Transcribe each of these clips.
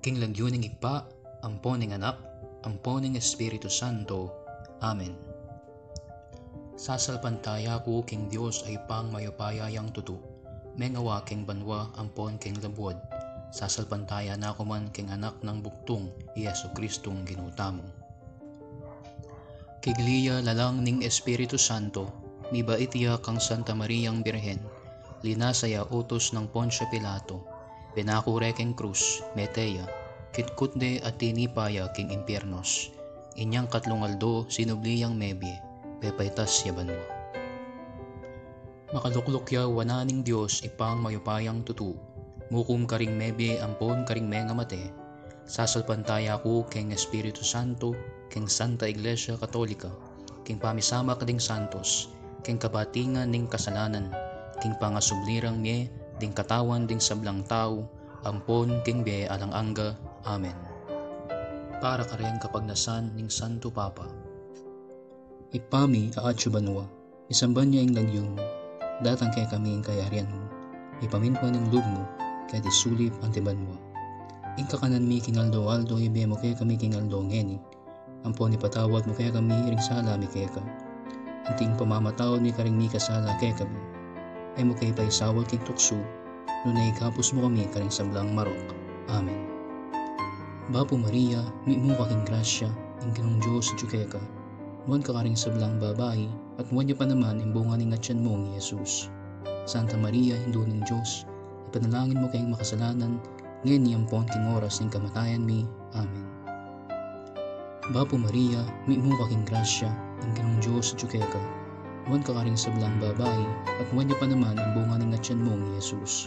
King lagyo ng igpa, ampo ng anak, ampo ng Espiritu Santo. Amen. Sasalpantaya ko king Dios ay pang mayupayayang tutu. Mengawa king banwa ampon king labuad. Sasalpantaya na ko man king anak ng buktong Yesu Kristong ginutamo. Kigliya lalang ning Espiritu Santo, mi baitya kang Santa Mariang Birhen, linasaya utos ng Poncio Pilato, pinakure king krus, meteya, kitkutde at tinipaya king impiernos, inyang katlungaldo sinubliyang mebye, pepaitas yaban mo. Makaluklukya wananing Diyos ipang mayupayang tutu, mukum karing mebye ampon karing menga mate, sasalpantaya ko king Espiritu Santo, king Santa Iglesia Katolika, king pamisama kading santos, king kabatingan ning kasalanan, king pangasublirang mye, ding katawan ding sablang tao, ampon king be alang angga. Amen. Para kareng kapagnasan ning Santo Papa. Ipami aatyo banwa, isamban niya ing lagyo mo, datang kay kami ing kayarian mo, ipaminwa ning lub mo, kaya disulip ang tibanwa. Ing kakanan mi kingaldo-aldo, ibe mo kaya kami kingaldo ngeni, ampon ipatawad mo kaya kami iring sala mi kaya ka. Anting pamamatawad mi karing mi kasala kaya kami, ay mo kaya paisawal king tukso, nunay kapos mo kami karing sablang marok. Amen. Bapo Maria, mi mo kaking grasya, ing ginong Diyos at kaya ka, nuwan ka karing sablang babae, at nuwan niya pa naman imbunga ning atyan mo ng Jesus. Santa Maria, Hindu ng Diyos, ipanalangin mo kayong makasalanan, ngayon niyampon king oras ng kamatayan mi. Amen. Bapo Maria, mi mo kaking grasya, ing ginong Diyos at kaya ka, nuwan ka karing sablang babae, at nuwan niya pa naman imbunga ning atyan mo ng Jesus.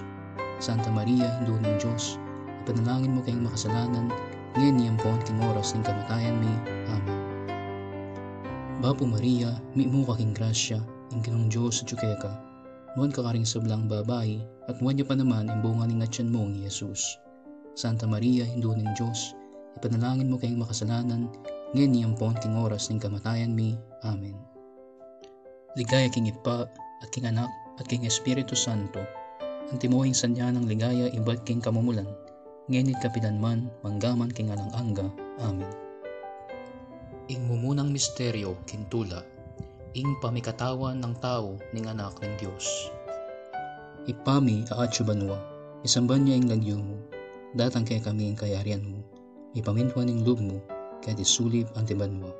Santa Maria, Hindu ng Diyos, ipanalangin mo kayong makasalanan, ngayon niyampon king oras ng kamatayan mi. Amen. Bapo Maria, mi mo kaking grasya, ing ginong Diyos at kaya ka, nuwan ka karing sablang babae, at nuwan niya pa naman imbunga ning atyan mo ng Jesus. Santa Maria, Hindu ng Diyos, ipanalangin mo kayong makasalanan, ngayon niyampon king oras ng kamatayan mi. Amen. Ligaya king Ipa, at king Anak, at king Espiritu Santo, ang timuhing sanya ng ligaya iba't king kamumulan, ngenit kapilanman, manggaman king alang angga. Amen. Ing mumunang misteryo kintula, ing pamikatawan ng tao ning anak ng Diyos. Ipami aatyo banwa, isamban niya ing lagyo mo, datang kay kami ing kayarian mo, ipaminwa ning lub mo, kaya disulip ang tibanwa.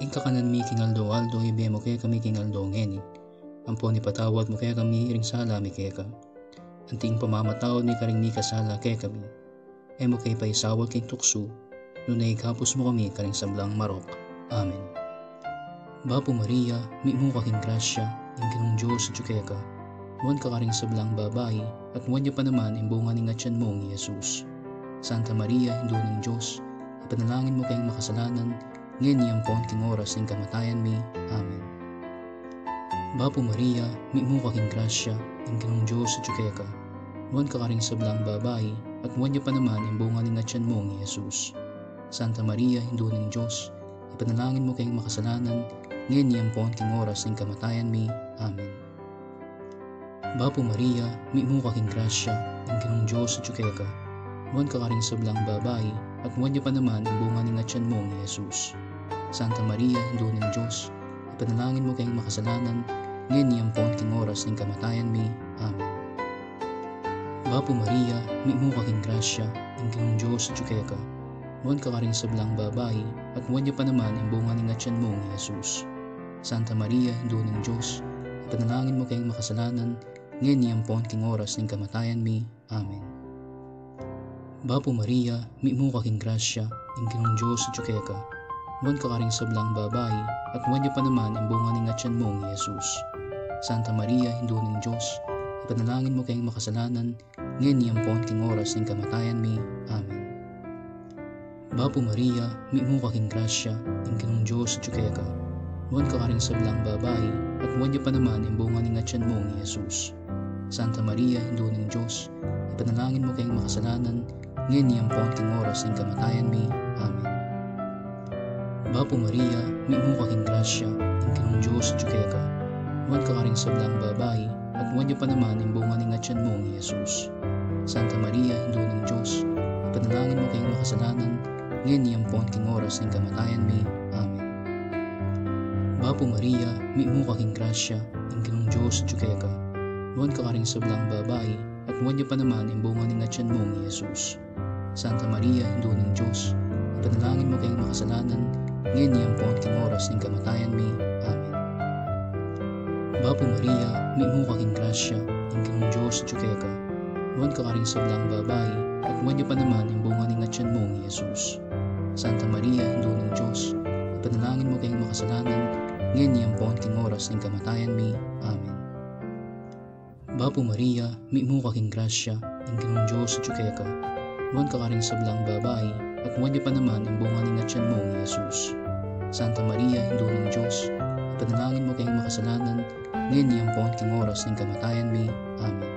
Ing kakanan mi kingaldo-aldo, ibe mo kaya kami kingaldo ngeni, ampon ipatawad mo kaya kami iring sala mi kaya ka. Anting pamamatawad mi karing mi kasala kaya kami, ay mo kay paisawal king tukso, nunay kapos mo kami karing sablang marok. Amen. Bapo Maria, mi mo kaking grasya, ing ginong Diyos at kaya ka, nuwan ka karing sablang babae, at nuwan niya pa naman imbunga ning atyan mo ng Jesus. Santa Maria, Hindu ng Diyos, ipanalangin mo kayong makasalanan, ngayon niyampon king oras ng kamatayan mi. Amen. Bapo Maria, mi mo kaking grasya, ing ginong Diyos at kaya ka, nuwan ka karing sablang babae, at nuwan niya pa naman imbunga ning atyan mo ng Jesus. Santa Maria, Hindu ng Diyos, ipanalangin mo kayong makasalanan, ngayon niyampon king oras ng kamatayan mi. Amen. Bapo Maria, mi mo kaking grasya, ing ginong Diyos at kaya ka, nuwan ka karing sablang babae, at nuwan niya pa naman imbunga ning atyan mo ng Jesus. Santa Maria, Hindu ng Diyos, ipanalangin mo kayong makasalanan, ngayon niyampon king oras ng kamatayan mi. Amen. Bapo Maria, mi mo kaking grasya, ing ginong Diyos at kaya ka, nuwan ka karing sablang babae, at nuwan niya pa naman imbunga ning atyan mo ng Jesus. Santa Maria, Hindu ng Diyos, ipanalangin mo kayong makasalanan, ngayon niyampon king oras ng kamatayan mi. Amen. Bapo Maria, mi mo kaking grasya, ing ginong Diyos at kaya ka, nuwan ka karing sablang babae, at nuwan niya pa naman imbunga ning atyan mo ng Jesus. Santa Maria, Hindu ng Diyos, ipanalangin mo kayong makasalanan, ngayon niyampon king oras ng kamatayan mi. Amen. Bapo Maria, mi mo kaking grasya, ing ginong Diyos at kaya ka, nuwan ka karing sablang babae, at nuwan niya pa naman imbunga ning atyan mo ng Jesus. Santa Maria, Hindu ng Diyos, ipanalangin mo kayong makasalanan, ngayon niyampon king oras ng kamatayan mi. Amen. Bapo Maria, mi mo kaking grasya, ing ginong Diyos at kaya ka, nuwan ka karing sablang babae, at nuwan niya pa naman imbunga ning atyan mo ng Jesus. Santa Maria, Hindu ng Diyos, ipanalangin mo kayong makasalanan, ngayon niyampon king oras ng kamatayan mi. Amen. Bapo Maria, mi mo kaking grasya, ang Ginoong Diyos at ka. Nuwan ka karing sablang babae, at nuwan niya pa naman ang bunga ng atyan mo ni Jesus. Santa Maria, Hindu ng Diyos, ipanalangin mo kayong makasalanan, ngayon niyampon king oras ng kamatayan mi. Amen. Bapo Maria, mi mo kaking grasya, ang Ginoong Diyos at ka. Nuwan ka karing sablang babae, at nuwan niya pa naman ang bunga ng atyan mo ni Jesus. Santa Maria, Hindu ng Diyos, ipanalangin mo kayong makasalanan, ngayon niyampon king oras ng kamatayan mi. Amen. Bapo Maria, mi mo kaking grasya, ang Ginoong Diyos at ka. Nuwan ka karing sablang babae, at nuwan niya pa naman ang bunga ng atyan mo ni Jesus. Santa Maria, Hindu ng Diyos, ipanalangin mo kayong makasalanan, ngayon niyampon king oras ng kamatayan mi. Amen.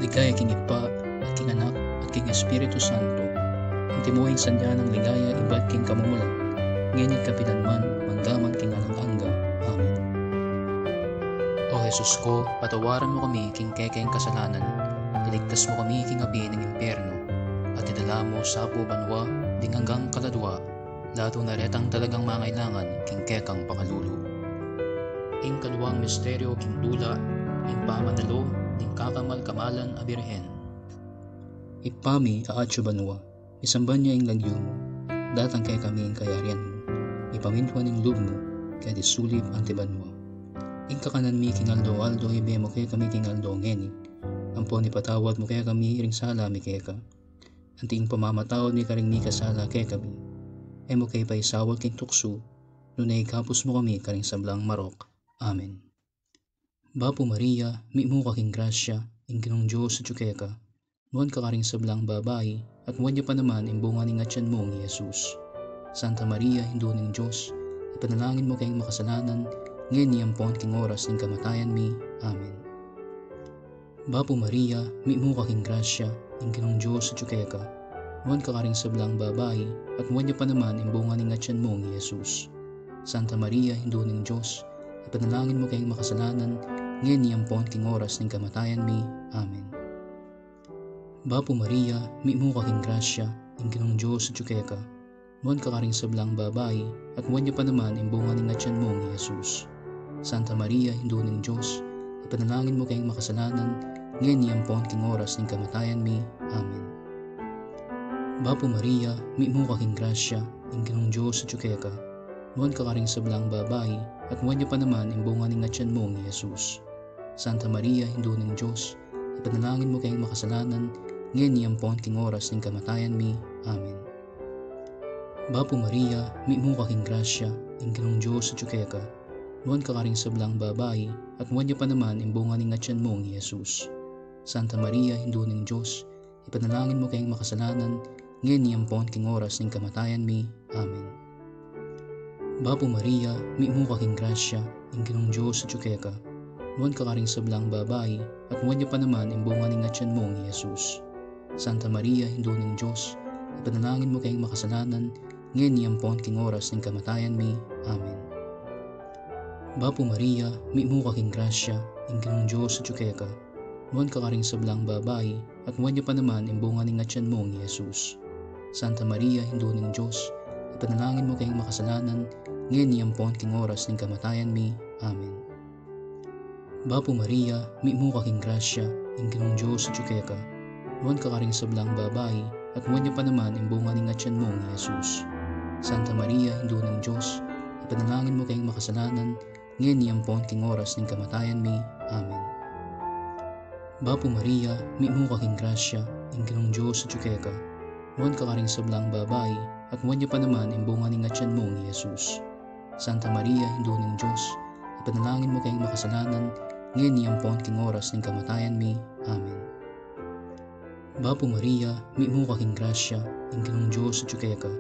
Ligaya king Ipa, at king Anak, at king Espiritu Santo, ang timuhing sandya ng ligaya, iba't king kamumulan, ngayon kapitanman, manggaman king alang-angga. Amen. O Jesus ko, patawaran mo kami king kekeng kasalanan, iligtas mo kami king api ng impyerno, at idala mo sa apo banwa, ding hanggang kaladwa, lato na retang talagang mangailangan king kekang pakalulu. Ing kaluwang misteryo king dula, ing pamadalo, ding kakamal-kamalan a birhen. Ipami aatyo banwa, isamban niya ing lagyo mo, datang kay kami ing kayarian mo, ipamintuan ing loob mo, kaya disulip ang tiban mo. Ing kakanan mi king aldo, ibe mo kaya kami king aldo ngeni, ampon ipatawad mo kaya kami iring sala mi kaya ka, anting pamamatawad mi karing mi kasala kaya kami, e mo kaya paisawal king tukso, nunay kapos mo kami karing sablang marok. Amen. Bapo Maria, mi mo kaking grasya, ing Ginoong Diyos at ka. Nuwan ka karing sablang babae, at nuwan niya pa naman ang bunga ng atyan mo ni Jesus. Santa Maria, Hindu ng Diyos, ipanalangin mo kayong makasalanan, ngayon niyampon king oras ng kamatayan mi. Amen. Bapo Maria, mi mo kaking grasya, ing Ginoong Diyos at ka. Nuwan ka karing sablang babae, at nuwan niya pa naman ang bunga ng atyan mo ni Jesus. Santa Maria, Hindu ng Diyos, ipanalangin mo kayong makasalanan, ngayon niyampon king oras ng kamatayan mi. Amen. Bapo Maria, mi mo kaking grasya, ing Ginoong Diyos at ka. Nuwan ka karing sablang babae, at nuwan niya pa naman ang bunga ng atyan mo ni Jesus. Santa Maria, Hindu ng Diyos, ipanalangin mo kayong makasalanan, ngayon niyampon king oras ng kamatayan mi. Amen. Bapo Maria, mi mo kaking grasya, ing Ginoong Diyos at ka. Nuwan ka karing sablang babae, at nuwan niya pa naman ang bunga ng atyan mo ni Jesus. Santa Maria, Hindu ng Diyos, ipanalangin mo kayong makasalanan, ngayon niyampon king oras ng kamatayan mi. Amen. Bapo Maria, mi mo kaking grasya, ing Ginoong Diyos at ka. Nuwan ka karing sablang babae, at nuwan niya pa naman ang bunga ng atyan mo ni Jesus. Santa Maria, Hindu ng Diyos, ipanalangin mo kayong makasalanan, ngayon niyampon king oras ng kamatayan mi. Amen. Bapo Maria, mi mo kaking grasya, ing Ginoong Diyos at ka. Nuwan ka karing sablang babae, at nuwan niya pa naman ang bunga ng atyan mo ni Jesus. Santa Maria, Hindu ng Diyos, ipanalangin mo kayong makasalanan, ngayon niyampon king oras ng kamatayan mi. Amen. Bapo Maria, mi mo kaking grasya, ing Ginoong Diyos at ka. Nuwan ka karing sablang babae, at nuwan niya pa naman ang bunga ng atyan mo ni Jesus. Santa Maria, Hindu ng Diyos, ipanalangin mo kayong makasalanan, ngayon niyampon king oras ng kamatayan mi. Amen. Bapo Maria, mi mo kaking grasya, ing Ginoong Diyos at ka. Nuwan ka karing sablang babae, at nuwan niya pa naman ang bunga ng atyan mo ni Jesus. Santa Maria, Hindu ng Diyos, ipanalangin mo kayong makasalanan, ngayon niyampon king oras ng kamatayan mi. Amen. Bapo Maria, mi mo kaking grasya, ing Ginoong Diyos at ka. Nuwan ka karing sablang babae, at nuwan niya pa naman ang bunga ng atyan mo ni Jesus. Santa Maria, Hindu ng Diyos, ipanalangin mo kayong makasalanan, ngayon niyampon king oras ng kamatayan mi. Amen. Bapo Maria, mi mo kaking grasya, ing Ginoong Diyos at ka.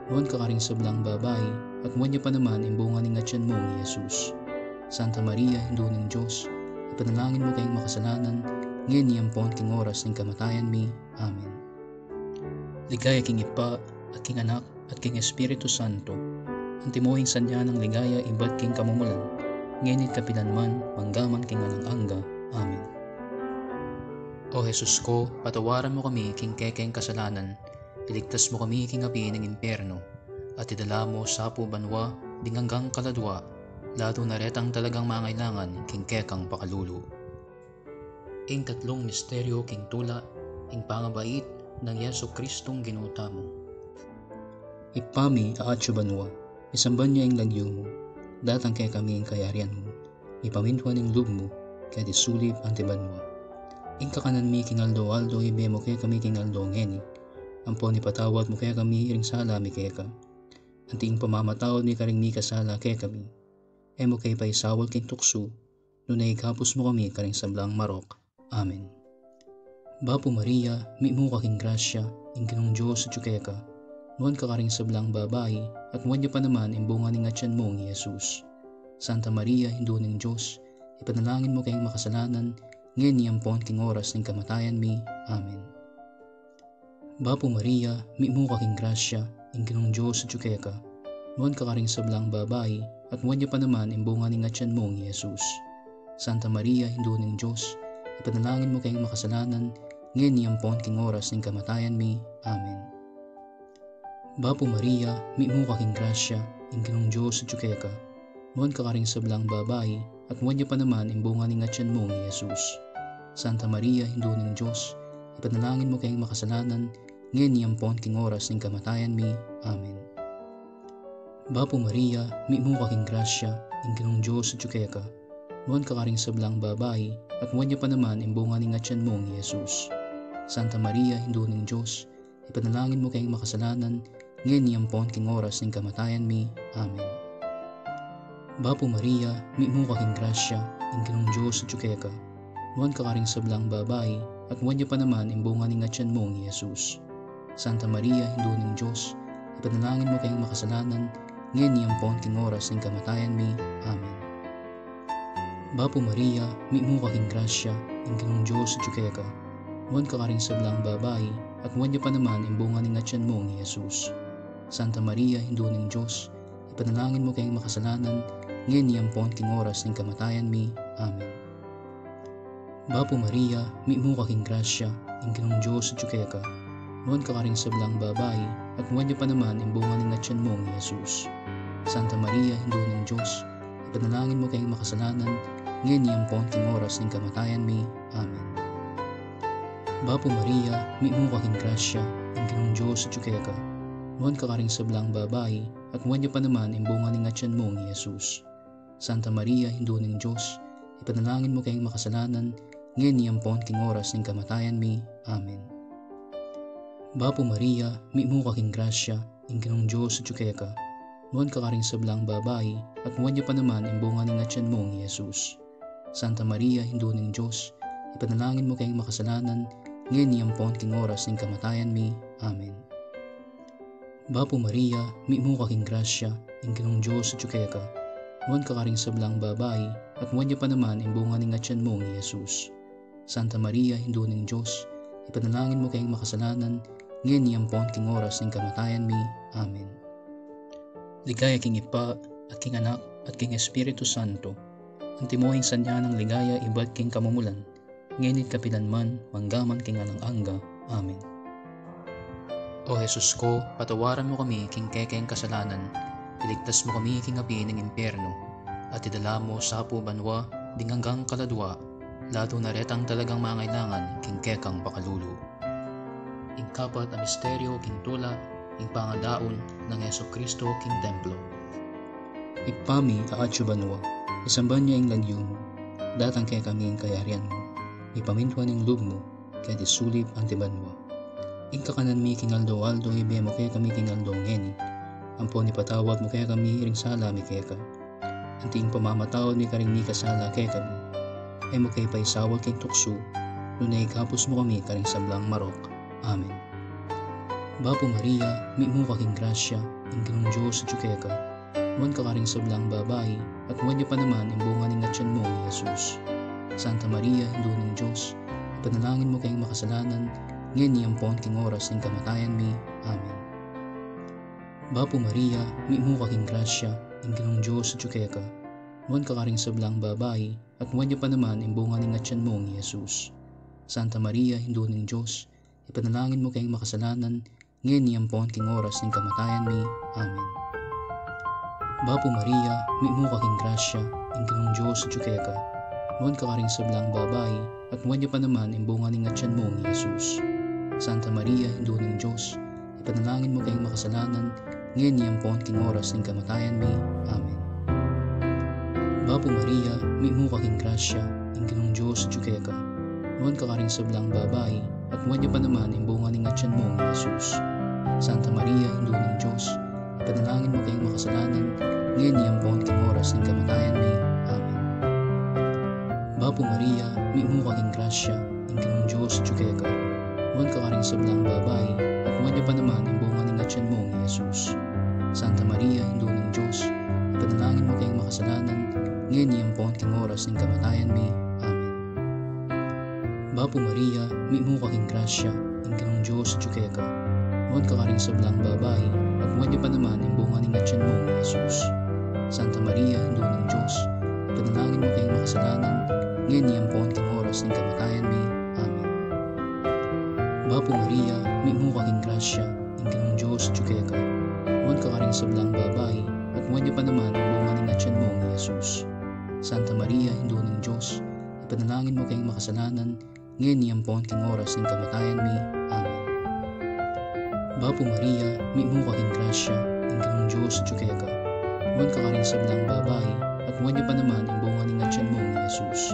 Nuwan ka karing sablang babae, at nuwan niya pa naman ang bunga ng atyan mo ni Jesus. Santa Maria, Hindu ng Diyos, ipanalangin mo kayong makasalanan, ngayon niyampon king oras ng kamatayan mi. Amen. Ligaya king Ipa, at king Anak, at king Espiritu Santo, ang timuhing sandya ng ligaya, iba't king kamumulan, ngayon kapitanman, manggaman king alang-angga. Amen. O Jesus ko, patawaran mo kami king kekeng kasalanan, iligtas mo kami kingabi ng impyerno, at idala mo sa banwa ding hanggang kaladwa, lalo na retang talagang mangailangan king kekang pakalulu. Ing tatlong misteryo king tula, ing pangabait ng Yesu Kristong ginuta mo. Ipami aatyo banwa, isamban niya ing lagyo mo, datang kay kami ing kayarian mo, ipamintuan ing lub mo, kaya disulib antibanwa. Ing kakanan mi king aldo ibe mo kaya kami king aldo ngeni, ampon ipatawad mo kaya kami iring sala mi kaya ka, anti ing pamamatawad mi karing mi kasala kaya kami, mo kay paisawal king tukso, no naigapos mo kami karing sablang marok. Amen. Bapo Maria, mi mo kaking grasya, ing Ginong Diyos at kaya ka, nuan ka karing sablang babae, at nuan niya pa naman imbunga ning atyan mo ng Jesus. Santa Maria, Hindu ning Diyos, ipanalangin mo kayong makasalanan, ngayon niyampon king oras ng kamatayan mi. Amen. Bapo Maria, mi mo kaking grasya, ing Ginong Diyos at kaya ka, nuan ka karing sablang babae, at nuan niya pa naman imbunga ning atyan mo ng Jesus. Santa Maria, Hindu ning Diyos, ipanalangin mo kayong makasalanan, ngayon niyampon king oras ng kamatayan mi. Amen. Bapo Maria, mi mo kaking grasya, ing Ginong Diyos at kaya ka, nuan ka karing sablang babae, at nuan niya pa naman imbunga ning atyan mo ng Jesus. Santa Maria, Hindu ning Diyos, ipanalangin mo kayong makasalanan, ngayon niyampon king oras ng kamatayan mi. Amen. Bapo Maria, mi mo kaking grasya, ing Ginong Diyos at kaya ka, nuan ka karing sablang babae, at nuan niya pa naman imbunga ning atyan mo ng Jesus. Santa Maria, Hindu ning Diyos, ipanalangin mo kayong makasalanan, ngayon niyampon king oras ng kamatayan mi. Amen. Bapo Maria, mi mo kaking grasya, ing Ginong Diyos at kaya ka, nuan ka karing sablang babae, at nuan niya pa naman imbunga ning atyan mo ng Jesus. Santa Maria, Hindu ning Diyos, ipanalangin mo kayong makasalanan, ngayon niyampon king oras ng kamatayan mi. Amen. Bapo Maria, mi mo kaking grasya, ing Ginong Diyos at kaya ka, nuan ka karing sablang babae, at nuan niya pa naman imbunga ning atyan mo ng Jesus. Santa Maria, Hindu ning Diyos, ipanalangin mo kayong makasalanan, ngayon niyampon king oras ng kamatayan mi. Amen. Bapo Maria, mi mo kaking grasya, ing Ginong Diyos at kaya ka, nuan ka karing sablang babae, at nuan niya pa naman imbunga ning atyan mo ng Jesus. Santa Maria, Hindu ning Diyos, ipanalangin mo kayong makasalanan, ngayon niyampon king oras ng kamatayan mi. Amen. Bapo Maria, mi mo kaking grasya, ing Ginong Diyos at kaya ka, nuan ka karing sablang babae, at nuan niya pa naman imbunga ning atyan mo ng Jesus. Santa Maria, Hindu ning Diyos, ipanalangin mo kayong makasalanan, ngayon niyampon king oras ng kamatayan mi. Amen. Bapo Maria, mi mo kaking grasya, ing Ginong Diyos at kaya ka, nuan ka karing sablang babae, at nuan niya pa naman imbunga ning atyan mo ng Jesus. Santa Maria, Hindu ning Diyos, ipanalangin mo kayong makasalanan, ngayon niyampon king oras ng kamatayan mi. Amen. Bapo Maria, mi mo kaking grasya, ing Ginong Diyos at kaya ka, nuan ka karing sablang babae, at nuan niya pa naman imbunga ning atyan mo ng Jesus. Santa Maria, Hindu ning Diyos, ipanalangin mo kayong makasalanan, ngayon niyampon king oras ng kamatayan mi. Amen. Ligaya king Ipa, at king Anak, at king Espiritu Santo, ang timuhing sanya ng ligaya ibad king kamumulan, ngenit kapilanman, manggaman king anang angga. Amen. O Jesus ko, patawaran mo kami king kekeng kasalanan, iligtas mo kami king api ng impyerno, at idala mo sa banwa ding hanggang kaladwa, lalo na retang talagang mangailangan king kekang pakalulu. Ing kapat a misteryo king tula, ing pangadaon ng Yesu Kristo king templo. Ipami aatyo banwa, isamban niya ing lagyo mo, datang kay kami ing kayarian mo, ipamintuan ing lub mo, kaya disulib antibanwa. Ing kakanan mi king aldo ibe mo kaya kami king aldo ngeni, ampon ipatawad mo kaya kami iring sala mi kaya ka, anti ing pamamatawad mi karing mi kasala kaya kami, mo kay paisawal king tukso, no naigapos mo kami karing sablang marok. Amen. Bapo Maria, mi mo kaking grasya, ing Ginong Diyos at kaya ka, nuan ka karing sablang babae, at nuan niya pa naman imbunga ning atyan mo ng Jesus. Santa Maria, Hindu ning Diyos, ipanalangin mo kayong makasalanan, ngayon niyampon king oras ng kamatayan mi. Amen. Bapo Maria, mi mo kaking grasya, ing Ginong Diyos at kaya ka, nuan ka karing sablang babae, at nuan niya pa naman imbunga ning atyan mo ng Jesus. Santa Maria, Hindu ning Diyos, ipanalangin mo kayong makasalanan, ngayon niyampon king oras ng kamatayan mi. Amen. Bapo Maria, mi mo kaking grasya, ing kanong Diyos jukeka, nuan ka karing sablang babae, at nuan niya pa naman ang bunga ng atyan mo ni Jesus. Santa Maria, Indo ng Diyos, ipanalangin mo kayong makasalanan, ngayon niyampon king oras ng kamatayan mi. Amen. Bapo Maria, mi mo kaking grasya, ing kanong Diyos jukeka, nuan ka karing sablang babae, at nuan niya pa naman ang bunga ng atyan mo ni Jesus. Santa Maria, Indo ng Diyos, ipanalangin mo kayong makasalanan, ngayon niyampon king oras ng kamatayan mi. Amen. Bapo Maria, mi mo kaking grasya, ing kanong Diyos jukeka, nuan ka karing sablang babae, at nuan niya pa naman ang bunga ng atyan mo ni Jesus. Santa Maria, Indo ng Diyos, ipanalangin mo kayong makasalanan, ngayon niyampon king oras ng kamatayan mi. Amen. Bapo Maria, mi mo kaking grasya, ing kanong Diyos jukeka, nuan ka karing sablang babae, at nuan niya pa naman ang bunga ng atyan mo ni Jesus. Santa Maria, Indo ng Diyos, ipanalangin mo kayong makasalanan, ngayon niyampon king oras ng kamatayan mi. Amen. Bapo Maria, mi mo kaking grasya, ing kanong Diyos jukeka, nuan ka karing sablang babae, at nuan niya pa naman ang bunga ng atyan mo ni Jesus. Santa Maria, Indo ng Diyos, ipanalangin mo kayong makasalanan, ngayon niyampon king oras ng kamatayan mi. Amen. Bapo Maria, mi mo kaking grasya, ing kanong Diyos jukeka, nuan ka karing sablang babae, at nuan niya pa naman ang bunga ng atyan mo ni Jesus.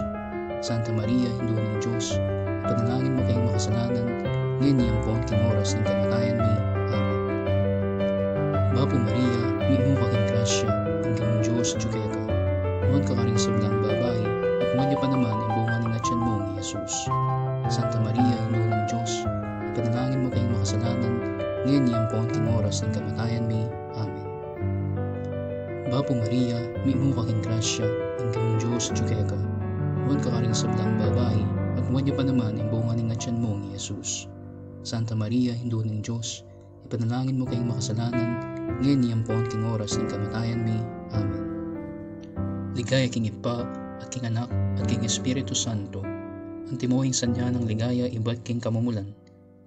Santa Maria, Indo ng Diyos, ipanalangin mo kayong makasalanan, ngayon niyampon king oras ng kamatayan mi. Amen. Bapo Maria, mi mo kaking grasya, ing kanong Diyos jukeka, nuan ka karing sablang babae, at nuan niya pa naman ang bunga ng atyan mo ni Jesus. Santa Maria, Indo ng Diyos, ipanalangin mo kayong makasalanan, ngayon niyampon king oras ng kamatayan mi. Amen. Bapo Maria, mi mo kaking grasya, ing kanong Diyos jukeka, nuan ka karing sablang babae, at nuan niya pa naman ang bunga ng atyan mo ni Jesus. Santa Maria, Indo ng Diyos, ipanalangin mo kayong makasalanan, ngayon niyampon king oras ng kamatayan mi. Amen. Ligaya king Ipa, at king Anak, at king Espiritu Santo, ang timuhing sanya ng ligaya iba't king kamumulan,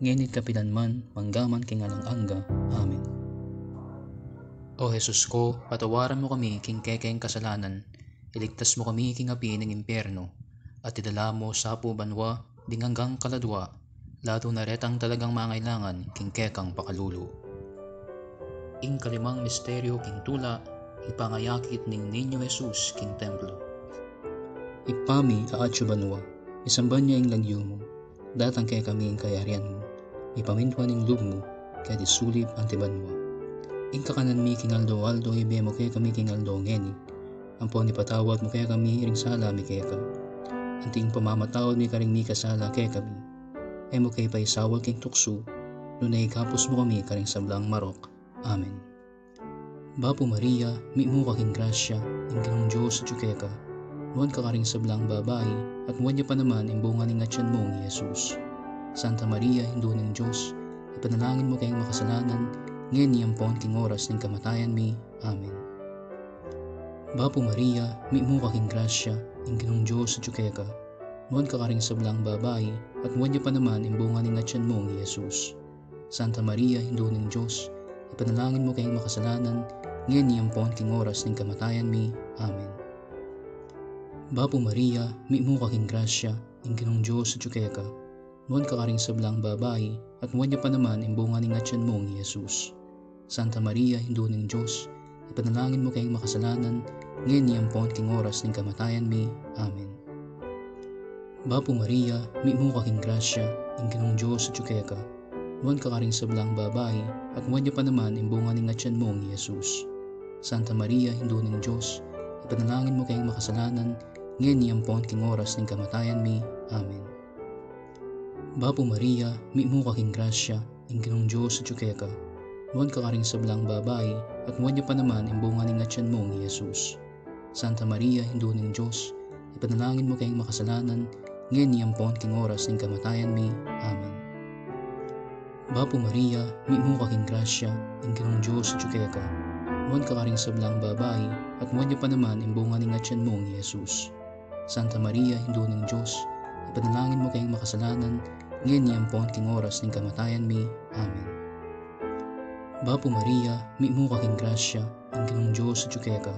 ngayon kapilanman, manggaman king alang-angga. Amen. O Jesus ko, patawaran mo kami king kekeng kasalanan, iligtas mo kami king api ng impyerno, at idala mo sa po banwa, dinganggang kaladwa, lato na retang talagang mangailangan king kekang pakalulu. Ing kalimang misteryo king tula, ipangayakit ning Niño Jesus king templo. Ipami aatyo banwa, isamban niya ing lagyo mo, datang kay kami ing kayarian mo, ipamintwan ing lub mo, kaya disulib ang tibanwa. Ing kakanan mi king aldo ibe mo kaya kami king aldo ngeni, ampon ipatawad mo kaya kami ring sala mi kaya ka. Anting pamamatawad mi karing mi kasala kaya kami, ay mo kay paisawal king tukso, nunay kapos mo kami karing sablang marok. Amen. Bapo Maria, mi mo kaking grasya, ing kanong Diyos jukeka, nuan ka karing sablang babae, at nuan niya pa naman ang bunga ng atyan mo ni Jesus. Santa Maria, Indo ng Diyos, ipanalangin mo kayong makasalanan, ngayon niyampon king oras ng kamatayan mi. Amen. Bapo Maria, mi mo kaking grasya, ing kanong Diyos jukeka, nuan ka karing sablang babae, at nuan niya pa naman ang bunga ng atyan mo ni Jesus. Santa Maria, Indo ng Diyos, ipanalangin mo kayong makasalanan, ngayon niyampon king oras ng kamatayan mi. Amen. Bapo Maria, mi mo kaking grasya, ing kanong Diyos jukeka, nuan ka karing sablang babae, at nuan niya pa naman ang bunga ng atyan mo ni Jesus. Santa Maria, Indo ng Diyos, ipanalangin mo kayong makasalanan, ngayon niyampon king oras ng kamatayan mi. Amen. Bapo Maria, mi mo kaking grasya, ing kanong Diyos jukeka, nuan ka karing sablang babae, at nuan niya pa naman ang bunga ng atyan mo ni Jesus. Santa Maria, Indo ng Diyos, ipanalangin mo kayong makasalanan, ngayon niyampon king oras ng kamatayan mi. Amen. Bapo Maria, mi mo kaking grasya, ing kanong Diyos jukeka, nuan ka karing sablang babae, at nuan niya pa naman ang bunga ng atyan mo ni Jesus. Santa Maria, Indo ng Diyos, ipanalangin mo kayong makasalanan, ngayon niyampon king oras ng kamatayan mi. Amen. Bapo Maria, mi mo kaking grasya, ing kanong Diyos jukeka, nuan ka karing sablang babae, at nuan niya pa naman ang bunga ng atyan mo ni Jesus. Santa Maria, Indo ng Diyos, ipanalangin mo kayong makasalanan, ngayon niyampon king oras ng kamatayan mi. Amen. Bapo Maria, miimo kaking grasya, ang Ginoong Diyos sa ka.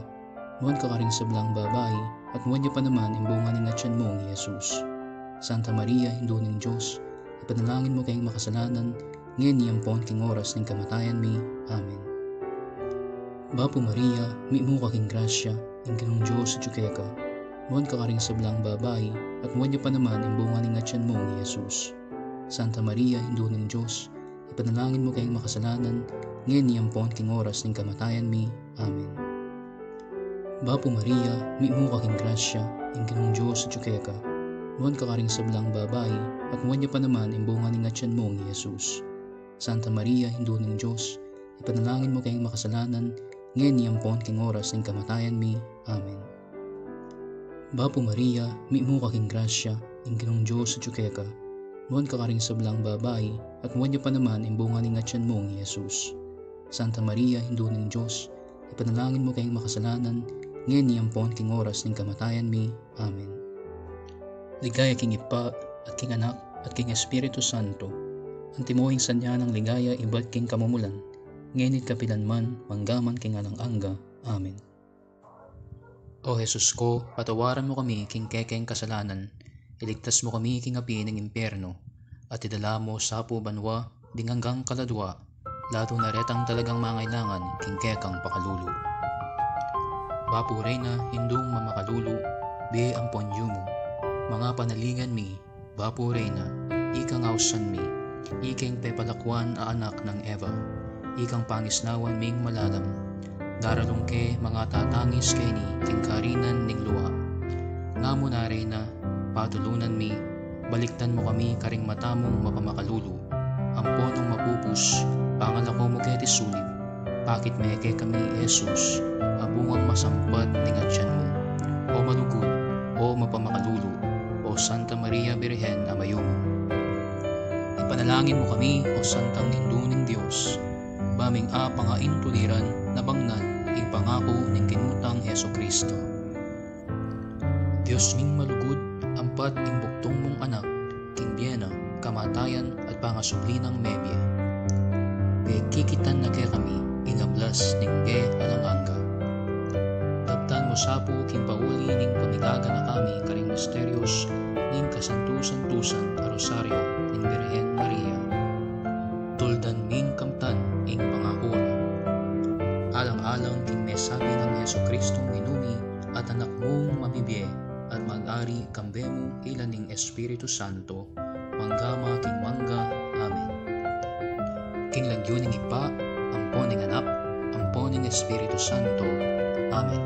Nuwan ka karing sablang babae, at nuwan niya pa naman imbunga ni nga tiyan mong Jesus. Santa Maria, Hindu ning Diyos, ipanalangin mo kayong makasalanan, ngayon niyampon king oras ng kamatayan mi. Amen. Bapo Maria, miimo kaking grasya, ang Ginoong Diyos sa ka. Nuwan ka karing sablang babae, at nuwan niya pa naman imbunga ni nga tiyan mong Jesus. Santa Maria, Hindu ning Diyos, ipanalangin mo kayong makasalanan, ngayon niyampon king oras ng kamatayan mi. Amen. Bapo Maria, miimo kaking grasya, ang Ginoong Diyos sa ka. Nuwan ka karing sablang babae, at nuwan niya pa naman imbunga ni nga tiyan mong Jesus. Santa Maria, Hindu ning Diyos, ipanalangin mo kayong makasalanan, ngayon niyampon king oras ng kamatayan mi. Amen. Bapo Maria, miimo kaking grasya, ang Ginoong Diyos sa ka. Nuwan ka karing sablang babae, at nuwan niya pa naman imbunga ni nga tiyan mong Jesus. Santa Maria, Hindu ning Diyos, ipanalangin mo kayong makasalanan, ngayon niyampon king oras ng kamatayan mi. Amen. Ligaya king Ipa, at king Anak, at king Espiritu Santo, ang timuhing sanya ng ligaya iba't king kamumulan, ngenit kapilanman, manggaman king alang angga. Amen. O Jesus ko, patawaran mo kami king kekeng kasalanan, iligtas mo kami king api ng impyerno, at idala mo sa banwa, dinganggang kaladwa, lalo na retang talagang mangailangan king kekang pakalulu. Bapo Reyna, hindung mamakalulu, be ang ponyo mo, mga panalingan mi, Bapo Reyna, ikang ausan mi, ikeng pepalakwan a anak ng Eva, ikang pangisnawan ming malalam, daralong ke mga tatangis keni, king karinan ning luwa. Nga mo na Reyna, patulunan mi, baliktan mo kami karing matamong mapamakalulu, amponong mapupus, pangalako mo keti sulib, bakit meke kami Jesus, abungang masampat ning atyan mo, o malugod, o mapamakalulu, o Santa Maria Birhen amayo mo. Ipanalangin mo kami, o Santang Hindu ning Diyos, baming pangain tuliran na bangnan, ipangako ning kinutang Heso Kristo. Diyos ming malugod, ampat ing buktong mong anak, king biyena, kamatayan at pangasubli ng mebye. Kikitan na kaya kami, inablas ning ge alanganga. Taptan mo sapo king pauli ning pamigaga na kami karing misteryos ning kasantusan-tusan a rosaryo ning Birhen Maria. Tuldan ming kamtan ing pangako na. Alang-alang king mesabi ng Heso Kristong inumi at anak mong mabibye at mag-ari kambemo ilan ning Espiritu Santo, manggama king mangga. Amen. King lagyo ning Ipa, ampon ning Anak, ampon ning Espiritu Santo. Amen.